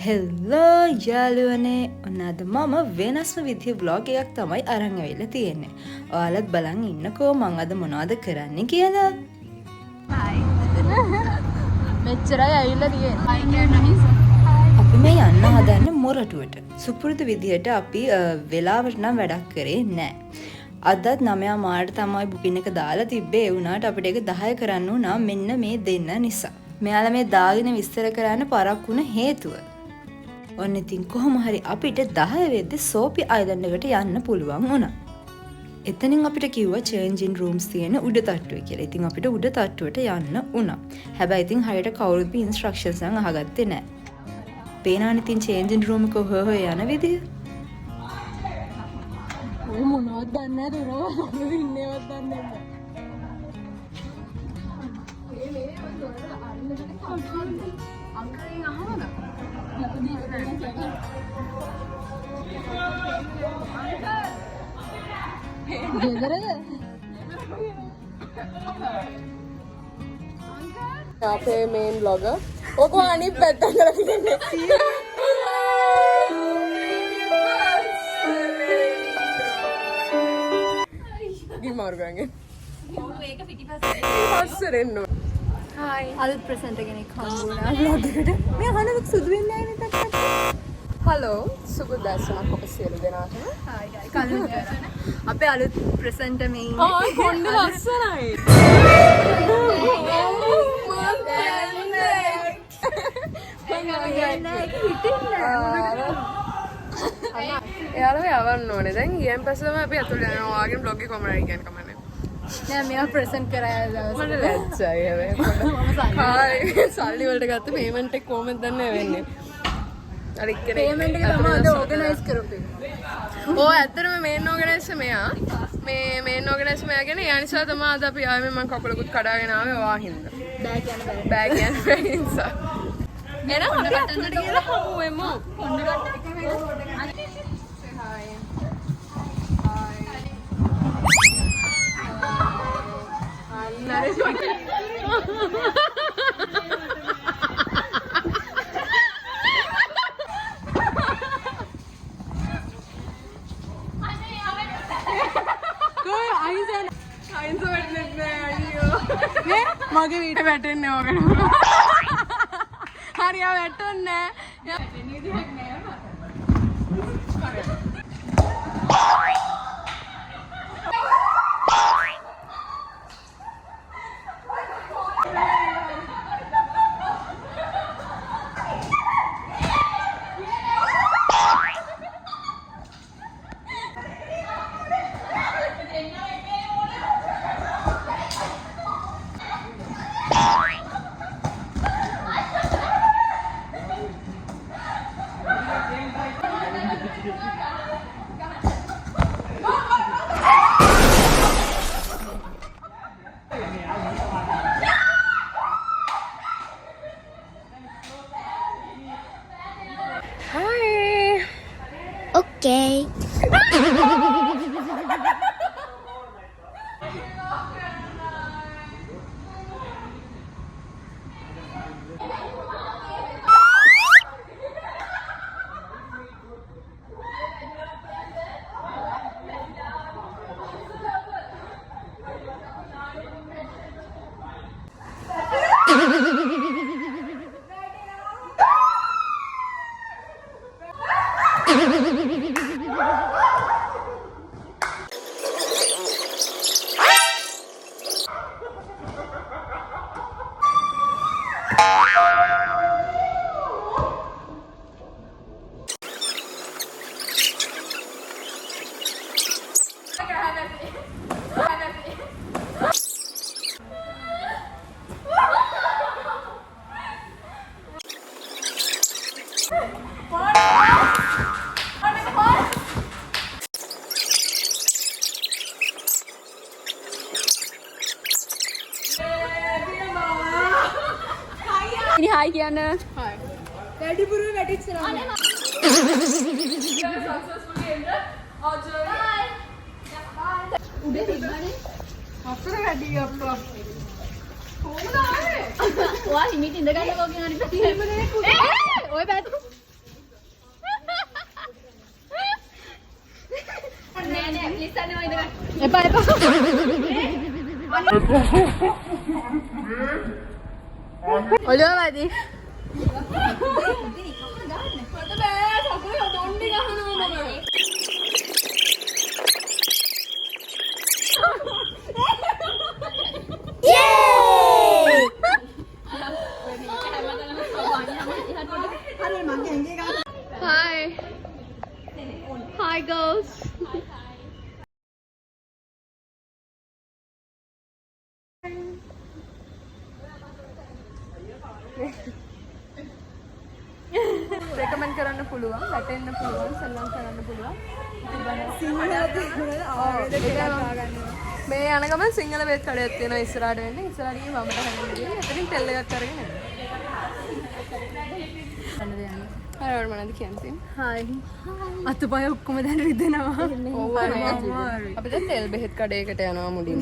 හෙල්ලෝ යාළුවනේ ඔන්න අද මම වෙනස්ම විදිහේ බ්ලොග් එකක් තමයි අරන් ඇවිල්ලා තියෙන්නේ. ඔයාලත් බලන් ඉන්නකෝ මම අද මොනවද කරන්නේ කියලා. හායි. මෙච්චරයි ඇවිල්ලා තියෙන්නේ. හායි කියන්න අපි මේ යන්න හදන්නේ මොරටුවට. සුපුරුදු විදිහට අපි වෙලාවට නම් වැඩක් කරේ නැහැ. අදත් 9 මාර්ට තමයි බුකින් එක දාලා තිබ්බේ. ඒ වුණාට අපිට ඒක 10 කරන්න උනා මෙන්න මේ දෙන්න නිසා. මෙයාලා මේ දාගෙන විස්තර කරන්න පරක් වුණ හේතුව. ඔන්න ඉතින් කොහොම හරි අපිට 10 වෙද්දි සෝපි අයිලන්ඩ් එකට යන්න පුළුවන් වුණා. එතනින් අපිට කිව්වා changing rooms තියෙන උඩ තට්ටුවේ කියලා. ඉතින් අපිට උඩ තට්ටුවට යන්න වුණා. හැබැයි ඉතින් හරියට කවුරුත් ඉන්ස්ට්‍රක්ෂන්ස් නම් අහගත්තේ නැහැ. පේනවනේ ඉතින් changing room එක හොය යන විදිය. ඔය මොනවද දන්නේ නැතුව ඉන්නේවත් දන්නේ නැහැ. අපේ මේන් බ්ලොගර් ඔක අනිත් පැත්තට කරන්නේ ගිමාර්ගන්ගේ ඒක පිටිපස්සෙන් හායි අලුත් ප්‍රසන්ටර් කෙනෙක් හම්බුණා vlog එකට. මේ අහනක සුදු වෙන්නේ නැහැ නේද තාත්තා? හලෝ සුබ දැසනක් ඔබ සියලු දෙනාටම. හායි ගයි කලින් අපේ අලුත් ප්‍රසන්ටර් මේ ඉන්නේ. ආ කොණ්ඩ ලස්සනයි. එයාලා යවන්න ඕනේ. දැන් ඊයන් පස්සේ තමයි අපි අතුල් යනවා. වාගේ බ්ලොග් එක කොමරයි කියන කමන්නේ. නෑ මේවා ප්‍රසන්ට් කරා දවස් මට ලැජ්ජයි හැබැයි. හායි සල්ලි වලට ගත්ත පේමන්ට් එක කොහොමද දන්නේ වෙන්නේ? අර එක්කෙනෙක් පේමන්ට් එක තමයි අද ඕගනයිස් කරපේ. ඕ ඇත්තටම මේන් ඕගනයිසර් මෙයා. මේ මේන් ඕගනයිසර් මෙයා කියන්නේ ඒ නිසා තමයි අද අපි ආවේ මම කකුලකුත් කඩාගෙන ආවේ ඔයා හින්දා. බෑ කියන්න බැරි නිසා. එහෙනම් අපි අතනට ගිහලා හමු වෙමු. මගේ වීට වැටෙන්නේ ඕකට. හරියා වැටෙන්නේ Okay. ඉනි හායි කියන්න. හායි. වැඩිපුර වැටිච්චනවා. උඩ තිබ්බනේ. අතර වැඩි අප්පා. කොහොමද ආවේ? ඔයා හිමිට ඉඳ ගන්නකෝ කියන අනිත් පැත්තේ. ඔය පැත්ත. එපා එපා. ඔලියෝ වැඩි. මට බෑ කකුල දොණ්ඩි ගහනවා මම. Hi. Hi girls. Recommend කරන්න පුළුවන්, වැටෙන්න පුළුවන්, සල්ලම් කරන්න පුළුවන්. මේ යන ගමන් සිංහල බෙහෙත් කඩයක් තියෙනවා ඉස්සරහට වෙන්නේ. ඉස්සරහට ගිහින් වමට හැරෙන්න ගිහින් එතනින් තෙල් එකක් අරගෙන යන්න. හරි මොනවද කියන්නේ? හායි. අතපය ඔක්කොම දැන් රිදෙනවා. අපි දැන් තෙල් බෙහෙත් කඩේකට යනවා මුලින්ම.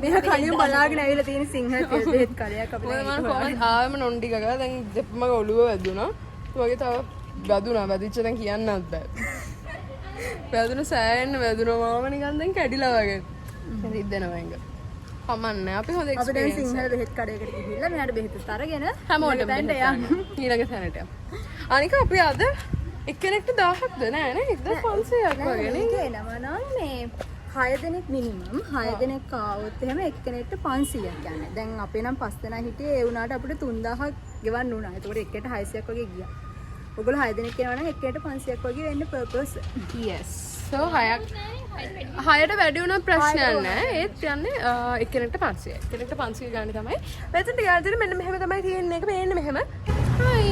මේක කලින් බලාගෙන ඇවිල්ලා තියෙන සිංහල තෙල් බෙහෙත් කඩයක් අපිට. මම කොහොමද ආවම නොන්ඩි ගගා දැන් දෙප්පම ඔළුව වැදුනා. ඒ වගේ තව වැදුනා. වැදිච්ච දැන් කියන්නත් බෑ. වැදුන සෑහෙන්න වැදුනවා මම නිකන් දැන් කැඩිලා වගේ. රිදෙනවා එංග. කමන්නේ අපි හොඳ එක්ස්පීරියන්ස්. අපි දැන් සිංහල බෙහෙත් කඩේකට ගිහිල්ලා මෙයාට බෙහෙත් අරගෙන හැමෝටම දැන් යන්න. ඊළඟ තැනට යමු. අනික අපි අද එක්කෙනෙක්ට 1000ක්ද නෑ නේ 1500ක් වගේ නේ කියනවා නම් මේ 6 දෙනෙක් මිනිමම් 6 දෙනෙක් ආවොත් එහෙම එක්කෙනෙක්ට 500ක් යන්නේ. දැන් අපේ නම් 5 දෙනා හිටියේ ඒ වුණාට අපිට 3000ක් ගෙවන්න වුණා. ඒකට එක්කෙට 600ක් වගේ ගියා. ඔයගොල්ලෝ 6 දෙනෙක් යනවා නම් එක්කෙට 500ක් වගේ වෙන්න per person. yes. so 6ට වැඩි වුණා ප්‍රශ්නයක් නෑ. ඒත් යන්නේ එක්කෙනෙක්ට 500. එක්කෙනෙක්ට 500 ගන්න තමයි. මෙතනට ගියාදී මෙන්න මෙහෙම තමයි තියෙන්නේ. එක මේන්න මෙහෙම. hi.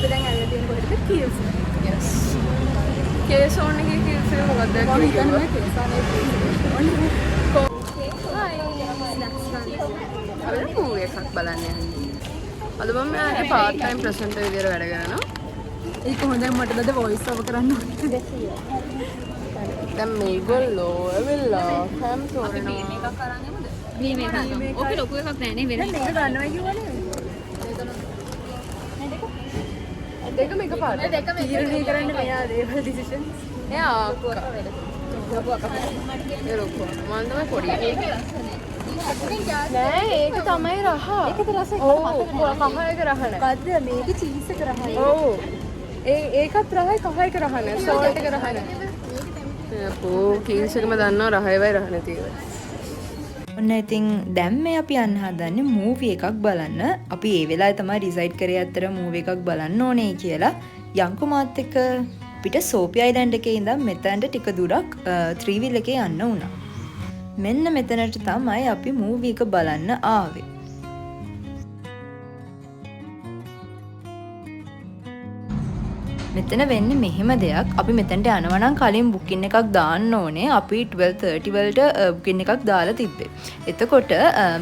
දැන් ඇවිල්ලා තියෙන කොටද කීල්ස්. yes. කේස් ඕන එකේ කීල්ස් එක මොකක්ද? මම හිතන්නේ කේස් ආනේ අපි මූවි එකක් බලන්න යන්නේ. අද මම ආයේ පාර්ට් ටයිම් ප්‍රසන්ටර් විදියට වැඩ කරනවා. ඒක හොඳයි මට දැන් වොයිස් ඕවර් කරන්න ඕනේ. දැන් මේගොල්ලෝ ඇවිල්ලා කැම් තෝරනවා. අපි මේක කරන් යමුද? මේක. ඕකේ ලොකු එකක් නෑ නේ වෙන. මේක ගන්නවා කියවනේ. දෙකම එක පාට. දෙකම තීරණය කරන්න මෙයා දේවල් ඩිසිෂන්. එයා අක්කා. ඒ ලොකු. මම තමයි පොඩි. නෑ ඒක තමයි රහ. ඒකද රස එක මතක කහ එක රහ නෑ. මොකද්ද මේක චීස් එක රහ නෑ. ඔව්. ඒකත් රහයි කහ එක රහ නෑ. සෝල්ට් එක රහ නෑ. අපෝ කීල්ස් එකම දන්නවා රහයවයි රහ නැතිවයි. ඔන්න ඉතින් දැන් මේ අපි යන්න හදන්නේ මූවි එකක් බලන්න. අපි ඒ වෙලාවේ තමයි ඩිසයිඩ් කරේ අතර මූවි එකක් බලන්න ඕනේ කියලා. යංකු මාත් එක්ක පිට සෝපි අයිලන්ඩ් එකේ ඉඳන් මෙතනට ටික දුරක් 3 wheel එකේ යන්න වුණා. මෙන්න මෙතනට තමයි අපි මූවි එක බලන්න ආවේ. මෙතන වෙන්නේ මෙහෙම දෙයක්. අපි මෙතනට යනවා නම් කලින් බුකින් එකක් දාන්න ඕනේ. අපි 12:30 වලට බුකින් එකක් දාලා තිබ්බේ. එතකොට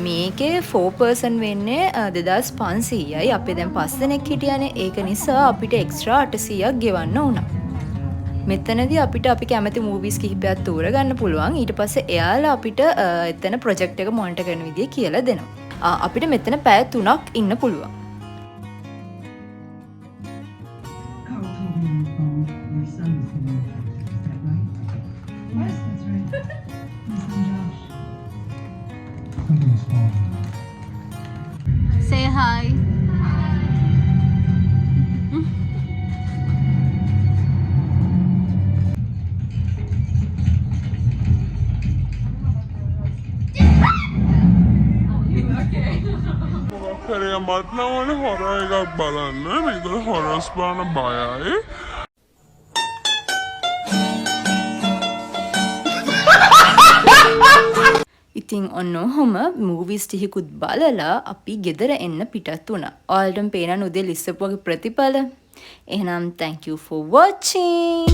මේකේ 4 person වෙන්නේ 2500යි. අපි දැන් 5 දෙනෙක් හිටියානේ. ඒක නිසා අපිට එක්ස්ට්‍රා 800ක් ගෙවන්න වුණා. මෙතනදී අපිට අපි කැමති මූවිස් කිහිපයක් තෝරගන්න පුළුවන්. ඊට පස්සේ එයාලා අපිට එතන ප්‍රොජෙක්ට් එක මොනිටර් කරන විදිය කියලා දෙනවා. අපිට මෙතන පැය 3ක් ඉන්න පුළුවන්. Say hi. කරේ මත් නවනේ හොර එකක් බලන්න මේක හොරස් බාන බයයි ඉතින් ඔන්න ඔහොම මූවිස් ටිකකුත් බලලා අපි ගෙදර එන්න පිටත් වුණා. ඔයාලටම පේනන උදේ ලිස්සපු වගේ ප්‍රතිඵල. එහෙනම් thank you for watching.